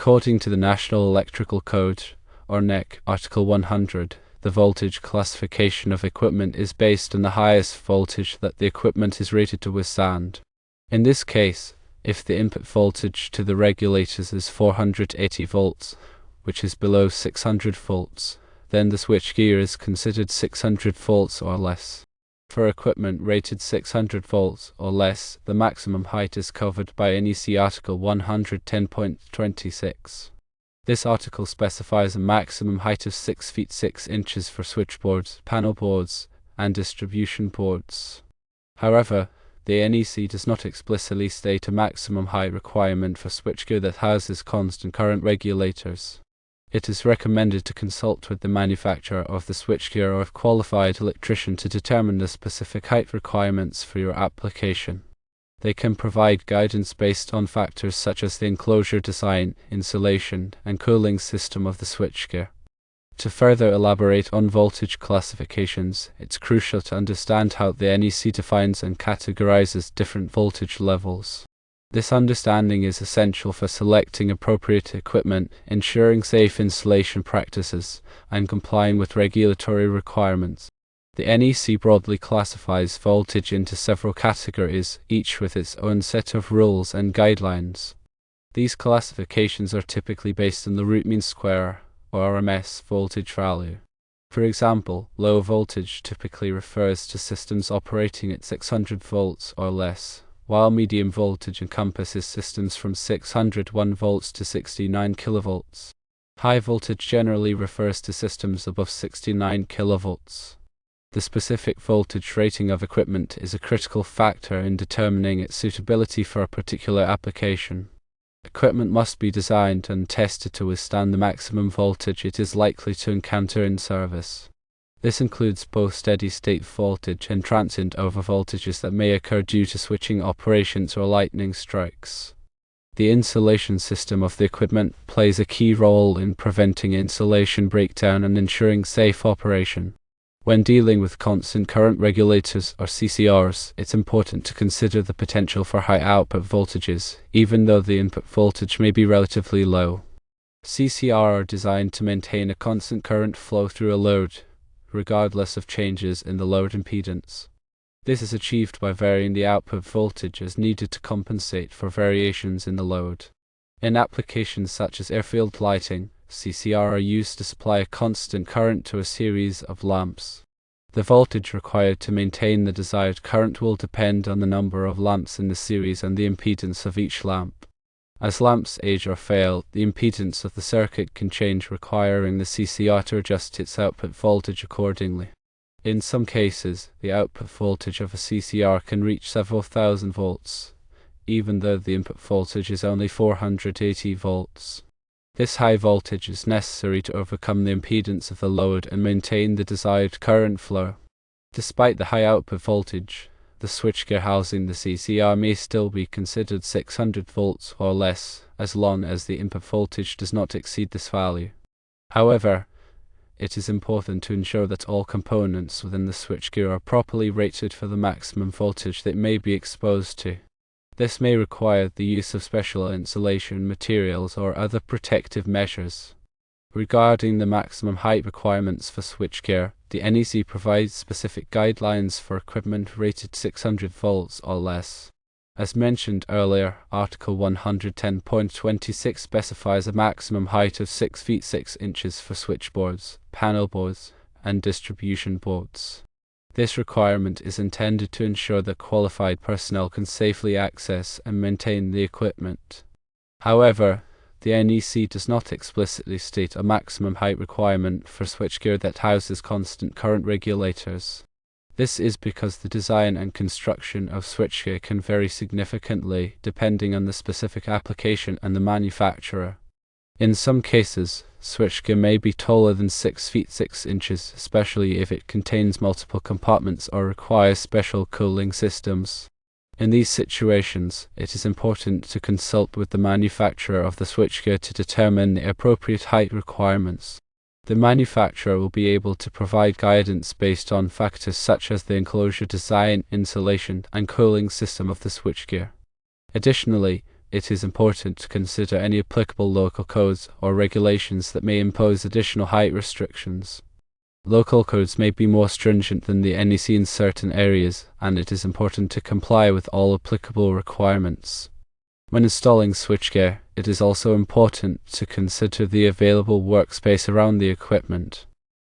According to the National Electrical Code, or NEC, Article 100, the voltage classification of equipment is based on the highest voltage that the equipment is rated to withstand. In this case, if the input voltage to the regulators is 480 volts, which is below 600 volts, then the switchgear is considered 600 volts or less. For equipment rated 600 volts or less, the maximum height is covered by NEC Article 110.26. This article specifies a maximum height of 6 feet 6 inches for switchboards, panel boards, and distribution boards. However, the NEC does not explicitly state a maximum height requirement for switchgear that houses constant current regulators. It is recommended to consult with the manufacturer of the switchgear or a qualified electrician to determine the specific height requirements for your application. They can provide guidance based on factors such as the enclosure design, insulation, and cooling system of the switchgear. To further elaborate on voltage classifications, it's crucial to understand how the NEC defines and categorizes different voltage levels. This understanding is essential for selecting appropriate equipment, ensuring safe installation practices, and complying with regulatory requirements. The NEC broadly classifies voltage into several categories, each with its own set of rules and guidelines. These classifications are typically based on the root mean square, or RMS, voltage value. For example, low voltage typically refers to systems operating at 600 volts or less, while medium voltage encompasses systems from 601 volts to 69 kilovolts. High voltage generally refers to systems above 69 kilovolts. The specific voltage rating of equipment is a critical factor in determining its suitability for a particular application. Equipment must be designed and tested to withstand the maximum voltage it is likely to encounter in service. This includes both steady-state voltage and transient overvoltages that may occur due to switching operations or lightning strikes. The insulation system of the equipment plays a key role in preventing insulation breakdown and ensuring safe operation. When dealing with constant current regulators or CCRs, it's important to consider the potential for high output voltages, even though the input voltage may be relatively low. CCR are designed to maintain a constant current flow through a load, regardless of changes in the load impedance. This is achieved by varying the output voltage as needed to compensate for variations in the load. In applications such as airfield lighting, CCR are used to supply a constant current to a series of lamps. The voltage required to maintain the desired current will depend on the number of lamps in the series and the impedance of each lamp. As lamps age or fail, the impedance of the circuit can change, requiring the CCR to adjust its output voltage accordingly. In some cases, the output voltage of a CCR can reach several thousand volts, even though the input voltage is only 480 volts. This high voltage is necessary to overcome the impedance of the load and maintain the desired current flow. Despite the high output voltage, the switchgear housing the CCR may still be considered 600 volts or less, as long as the input voltage does not exceed this value. However, it is important to ensure that all components within the switchgear are properly rated for the maximum voltage they may be exposed to. This may require the use of special insulation materials or other protective measures. Regarding the maximum height requirements for switchgear, the NEC provides specific guidelines for equipment rated 600 volts or less. As mentioned earlier, Article 110.26 specifies a maximum height of 6 feet 6 inches for switchboards, panel boards, and distribution boards. This requirement is intended to ensure that qualified personnel can safely access and maintain the equipment. However, the NEC does not explicitly state a maximum height requirement for switchgear that houses constant current regulators. This is because the design and construction of switchgear can vary significantly depending on the specific application and the manufacturer. In some cases, switchgear may be taller than 6 feet 6 inches, especially if it contains multiple compartments or requires special cooling systems. In these situations, it is important to consult with the manufacturer of the switchgear to determine the appropriate height requirements. The manufacturer will be able to provide guidance based on factors such as the enclosure design, insulation, and cooling system of the switchgear. Additionally, it is important to consider any applicable local codes or regulations that may impose additional height restrictions. Local codes may be more stringent than the NEC in certain areas, and it is important to comply with all applicable requirements. When installing switchgear, it is also important to consider the available workspace around the equipment.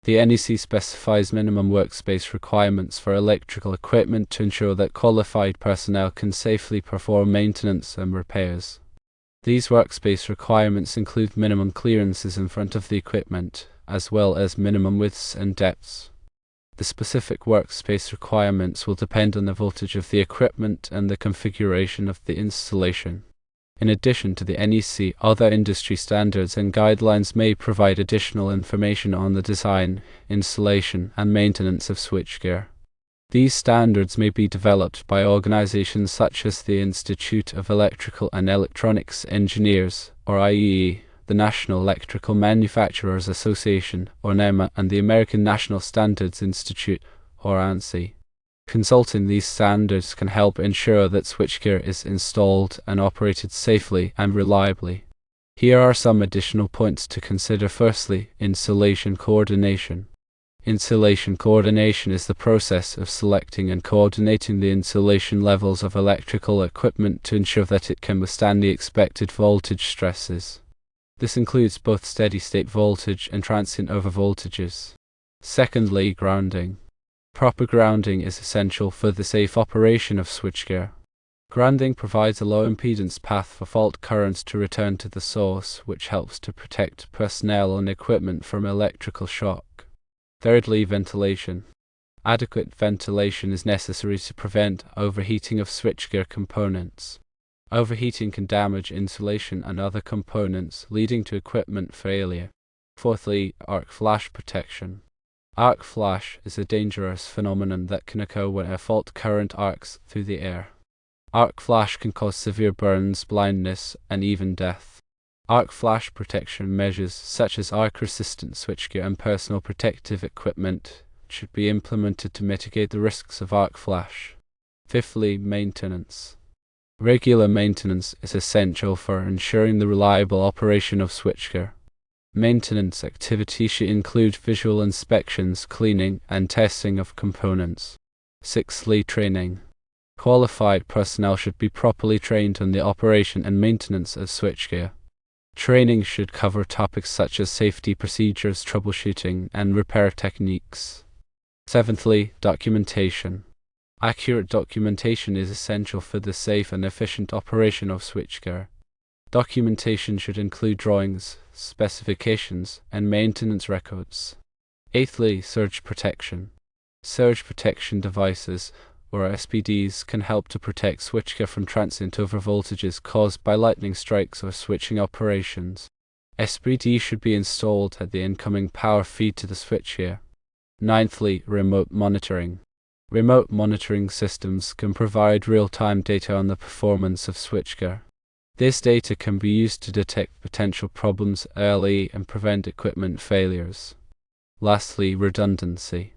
The NEC specifies minimum workspace requirements for electrical equipment to ensure that qualified personnel can safely perform maintenance and repairs. These workspace requirements include minimum clearances in front of the equipment, as well as minimum widths and depths. The specific workspace requirements will depend on the voltage of the equipment and the configuration of the installation. In addition to the NEC, other industry standards and guidelines may provide additional information on the design, installation, and maintenance of switchgear. These standards may be developed by organizations such as the Institute of Electrical and Electronics Engineers, or IEE, the National Electrical Manufacturers Association, or NEMA, and the American National Standards Institute, or ANSI. Consulting these standards can help ensure that switchgear is installed and operated safely and reliably. Here are some additional points to consider. Firstly, installation coordination. Installation coordination is the process of selecting and coordinating the installation levels of electrical equipment to ensure that it can withstand the expected voltage stresses. This includes both steady-state voltage and transient overvoltages. Secondly, grounding. Proper grounding is essential for the safe operation of switchgear. Grounding provides a low impedance path for fault currents to return to the source, which helps to protect personnel and equipment from electrical shock. Thirdly, ventilation. Adequate ventilation is necessary to prevent overheating of switchgear components. Overheating can damage insulation and other components, leading to equipment failure. Fourthly, arc flash protection. Arc flash is a dangerous phenomenon that can occur when a fault current arcs through the air. Arc flash can cause severe burns, blindness, and even death. Arc flash protection measures such as arc-resistant switchgear and personal protective equipment should be implemented to mitigate the risks of arc flash. Fifthly, maintenance. Regular maintenance is essential for ensuring the reliable operation of switchgear. Maintenance activity should include visual inspections, cleaning, and testing of components. Sixthly, training. Qualified personnel should be properly trained on the operation and maintenance of switchgear. Training should cover topics such as safety procedures, troubleshooting, and repair techniques. Seventhly, documentation. Accurate documentation is essential for the safe and efficient operation of switchgear. Documentation should include drawings, specifications, and maintenance records. Eighthly, surge protection. Surge protection devices, or SPDs, can help to protect switchgear from transient overvoltages caused by lightning strikes or switching operations. SPD should be installed at the incoming power feed to the switchgear. Ninthly, remote monitoring. Remote monitoring systems can provide real-time data on the performance of switchgear. This data can be used to detect potential problems early and prevent equipment failures. Lastly, redundancy.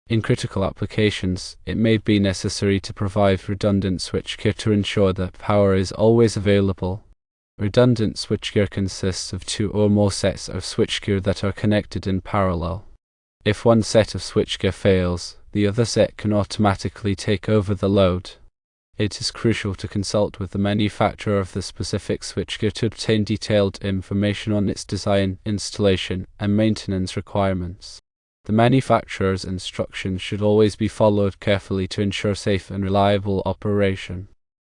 In critical applications, it may be necessary to provide redundant switchgear to ensure that power is always available. Redundant switchgear consists of two or more sets of switchgear that are connected in parallel. If one set of switchgear fails, the other set can automatically take over the load. It is crucial to consult with the manufacturer of the specific switchgear to obtain detailed information on its design, installation, and maintenance requirements. The manufacturer's instructions should always be followed carefully to ensure safe and reliable operation.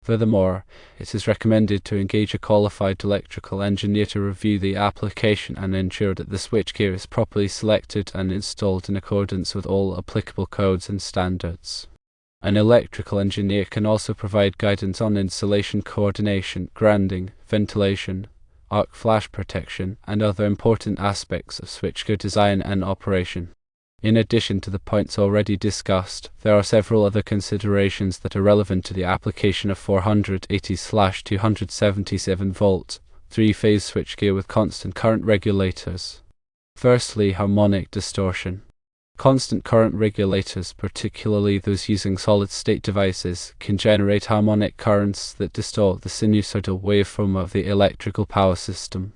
Furthermore, it is recommended to engage a qualified electrical engineer to review the application and ensure that the switchgear is properly selected and installed in accordance with all applicable codes and standards. An electrical engineer can also provide guidance on installation coordination, grounding, ventilation, arc flash protection, and other important aspects of switchgear design and operation. In addition to the points already discussed, there are several other considerations that are relevant to the application of 480/277 volt, three-phase switchgear with constant current regulators. Firstly, harmonic distortion. Constant current regulators, particularly those using solid-state devices, can generate harmonic currents that distort the sinusoidal waveform of the electrical power system.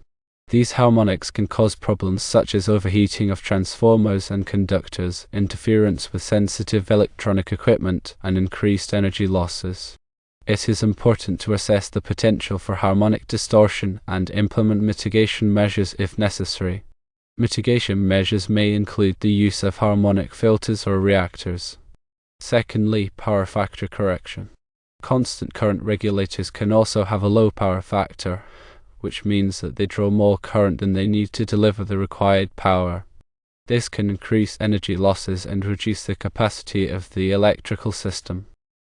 These harmonics can cause problems such as overheating of transformers and conductors, interference with sensitive electronic equipment, and increased energy losses. It is important to assess the potential for harmonic distortion and implement mitigation measures if necessary. Mitigation measures may include the use of harmonic filters or reactors. Secondly, power factor correction. Constant current regulators can also have a low power factor, which means that they draw more current than they need to deliver the required power. This can increase energy losses and reduce the capacity of the electrical system.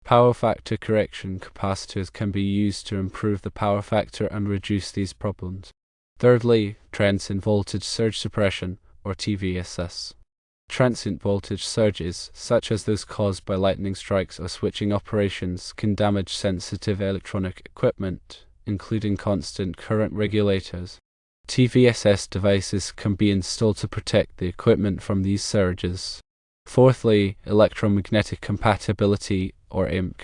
Power factor correction capacitors can be used to improve the power factor and reduce these problems. Thirdly, transient voltage surge suppression, or TVSS. Transient voltage surges, such as those caused by lightning strikes or switching operations, can damage sensitive electronic equipment, including constant current regulators. TVSS devices can be installed to protect the equipment from these surges. Fourthly, electromagnetic compatibility, or IMC.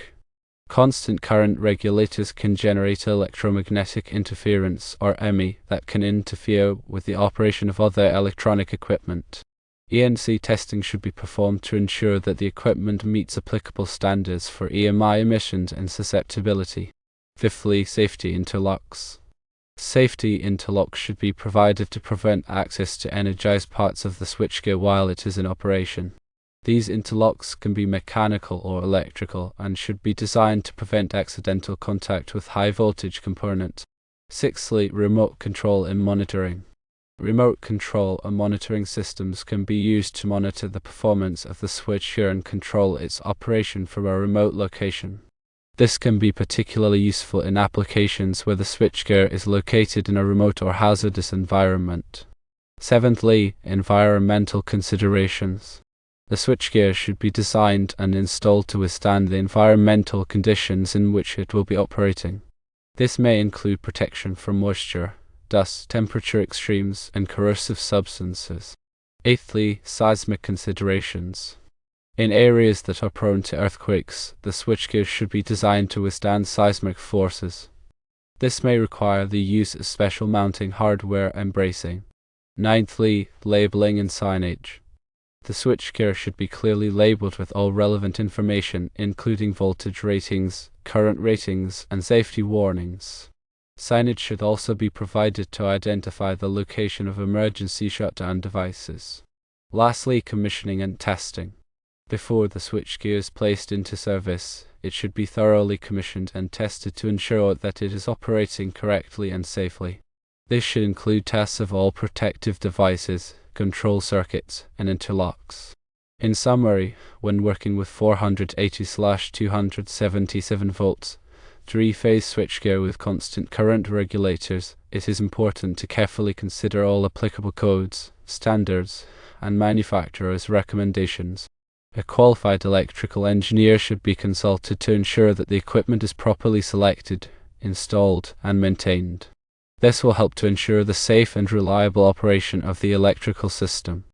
Constant current regulators can generate electromagnetic interference, or EMI, that can interfere with the operation of other electronic equipment. ENC testing should be performed to ensure that the equipment meets applicable standards for EMI emissions and susceptibility. Fifthly, safety interlocks. Safety interlocks should be provided to prevent access to energized parts of the switchgear while it is in operation. These interlocks can be mechanical or electrical and should be designed to prevent accidental contact with high voltage components. Sixthly, remote control and monitoring. Remote control and monitoring systems can be used to monitor the performance of the switchgear and control its operation from a remote location. This can be particularly useful in applications where the switchgear is located in a remote or hazardous environment. Seventhly, environmental considerations. The switchgear should be designed and installed to withstand the environmental conditions in which it will be operating. This may include protection from moisture, dust, temperature extremes, and corrosive substances. Eighthly, seismic considerations. In areas that are prone to earthquakes, the switchgear should be designed to withstand seismic forces. This may require the use of special mounting hardware and bracing. Ninthly, labeling and signage. The switchgear should be clearly labeled with all relevant information, including voltage ratings, current ratings, and safety warnings. Signage should also be provided to identify the location of emergency shutdown devices. Lastly, commissioning and testing. Before the switchgear is placed into service, it should be thoroughly commissioned and tested to ensure that it is operating correctly and safely. This should include tests of all protective devices, control circuits, and interlocks. In summary, when working with 480/277 volts, 3-phase switchgear with constant current regulators, it is important to carefully consider all applicable codes, standards, and manufacturers' recommendations. A qualified electrical engineer should be consulted to ensure that the equipment is properly selected, installed, and maintained. This will help to ensure the safe and reliable operation of the electrical system.